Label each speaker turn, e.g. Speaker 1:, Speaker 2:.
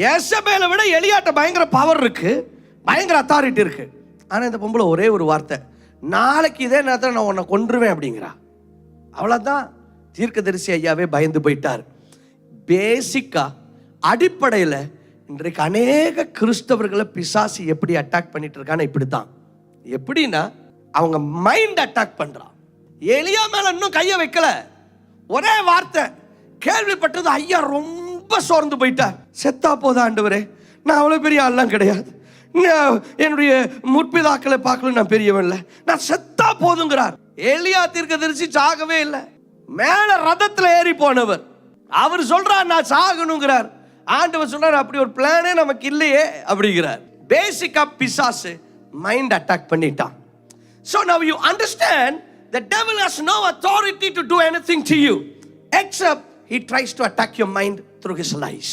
Speaker 1: யேசபேலை விட எலியாட்ட பயங்கர பவர் இருக்கு, பயங்கர அத்தாரிட்டி இருக்கு. ஆனா இந்த பொம்பளை ஒரே ஒரு வார்த்தை, நாளைக்கு இதே நேரத்தில் நான் உன்னை கொன்றுவேன் அப்படிங்கிறா. அவ்வளவுதான். தீர்க்கதரிசி ஐயாவே பயந்து போயிட்டார். பேசிக்கா அடிப்படையில் இன்றைக்கு அநேக கிறிஸ்தவர்களை பிசாசு எப்படி அட்டாக் பண்ணிட்டு இருக்கான்னு இப்படித்தான். எப்படின்னா அவங்க மைண்ட் அட்டாக் பண்றான். எலியா மேல இன்னும் கைய வைக்கல, ஒரே வார்த்தை கேள்விப்பட்டது, ஐயா ரொம்ப சோர்ந்து போயிட்டார். செத்தா போதா ஆண்டவரே, நான் அவ்வளவு பெரிய ஆள்லாம் கிடையாது, என்னுடைய முற்பிதாக்களை பார்க்கல, நான் பெரியவன் இல்லை, நான் செத்தா போதுங்கிறார். எலியா தீர்க்கதரிசி சாகவே இல்லை, மேல ரதத்துல ஏறி போனவர். அவர் சொல்றார் நான் சாகணுங்கிறார். ஆண்டவர் சொல்றார் அப்படி ஒரு பிளானே நமக்கு இல்லையே அப்படிங்கிறார். பேசிக்கா பிசாசு மைண்ட் அட்டாக் பண்ணிட்டான். So now you understand the devil has no authority to do anything to you except he tries to attack your mind through his lies.